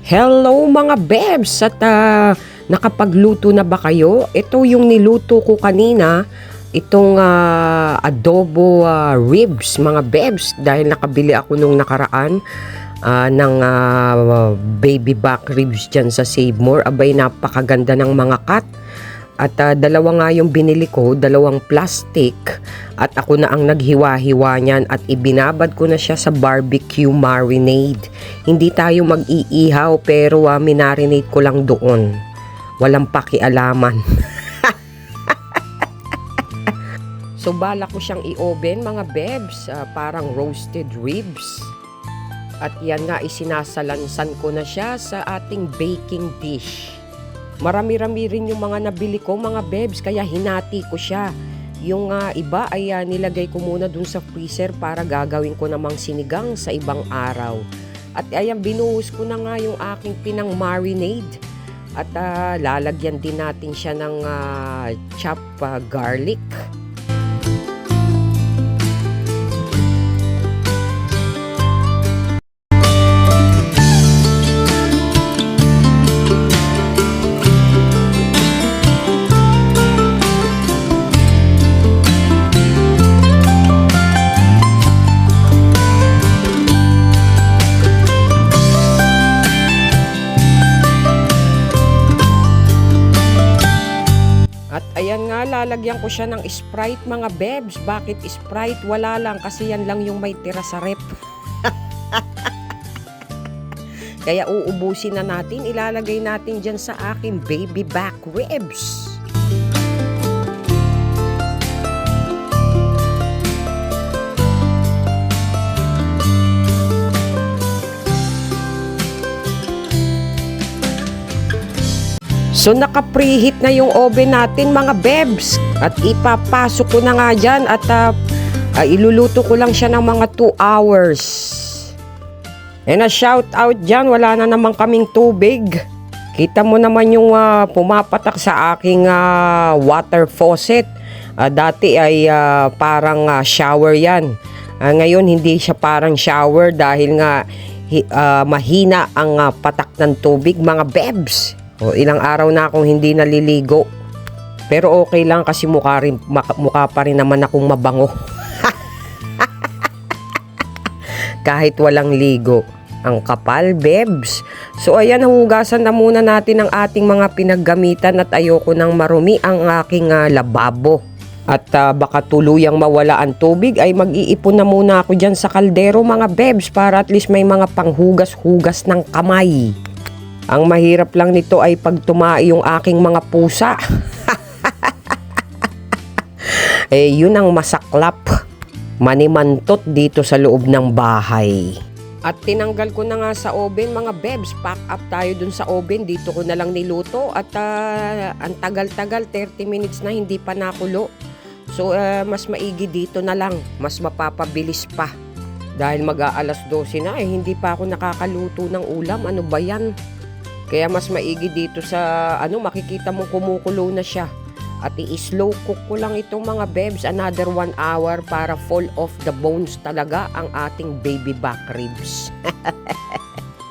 Hello mga bebs! At nakapagluto na ba kayo? Ito yung niluto ko kanina, itong adobo ribs mga bebs, dahil nakabili ako nung nakaraan ng baby back ribs dyan sa Save More. Abay, napakaganda ng mga cut. At dalawa nga yung binili ko, dalawang plastic, at ako na ang naghiwa-hiwa niyan at ibinabad ko na siya sa barbecue marinade. Hindi tayo mag-iihaw pero minarinate ko lang doon. Walang pakialaman. So bala ko siyang i-oven mga bebs, parang roasted ribs. At yan nga, isinasalansan ko na siya sa ating baking dish. Marami-rami rin yung mga nabili ko mga bebs, kaya hinati ko siya. Yung iba ay nilagay ko muna dun sa freezer para gagawin ko namang sinigang sa ibang araw. At ayan, binuhos ko na nga yung aking pinang marinade. At lalagyan din natin siya ng chopped garlic. At ayan nga, lalagyan ko siya ng Sprite mga bebs. Bakit Sprite? Wala lang, kasi yan lang yung may tira sa rep. Kaya uubusin na natin, ilalagay natin dyan sa aking baby back ribs. So naka-preheat na yung oven natin mga bebs. At ipapasok ko na nga dyan at iluluto ko lang siya ng mga 2 hours. And shout out dyan, wala na naman kaming tubig. Kita mo naman yung pumapatak sa aking water faucet. Dati ay parang shower yan. Ngayon hindi siya parang shower dahil nga mahina ang patak ng tubig mga bebs. O, ilang araw na akong hindi naliligo. Pero okay lang kasi mukha pa rin naman akong mabango. Kahit walang ligo. Ang kapal, bebs. So ayan, hugasan na muna natin ang ating mga pinaggamitan at ayoko nang marumi ang aking lababo. At baka tuluyang mawala ang tubig ay mag-iipon na muna ako dyan sa kaldero mga bebs para at least may mga panghugas-hugas ng kamay. Ang mahirap lang nito ay pag tumai yung aking mga pusa. Yun ang masaklap. Manimantot dito sa loob ng bahay. At tinanggal ko na nga sa oven mga bebs. Pack up tayo dun sa oven. Dito ko na lang niluto. At ang tagal-tagal, 30 minutes na hindi pa nakulo. So mas maigi dito na lang. Mas mapapabilis pa. Dahil mag-aalas 12 na hindi pa ako nakakaluto ng ulam. Ano ba yan? Kaya mas maigi dito sa makikita mong kumukulo na siya. At i-slow cook ko lang itong mga bebs, another 1 hour para fall off the bones talaga ang ating baby back ribs.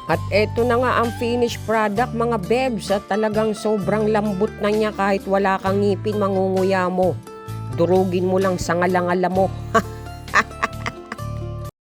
At eto na nga ang finished product mga bebs, at talagang sobrang lambot na niya kahit wala kang ngipin, mangunguya mo. Durugin mo lang sa ngalangala mo.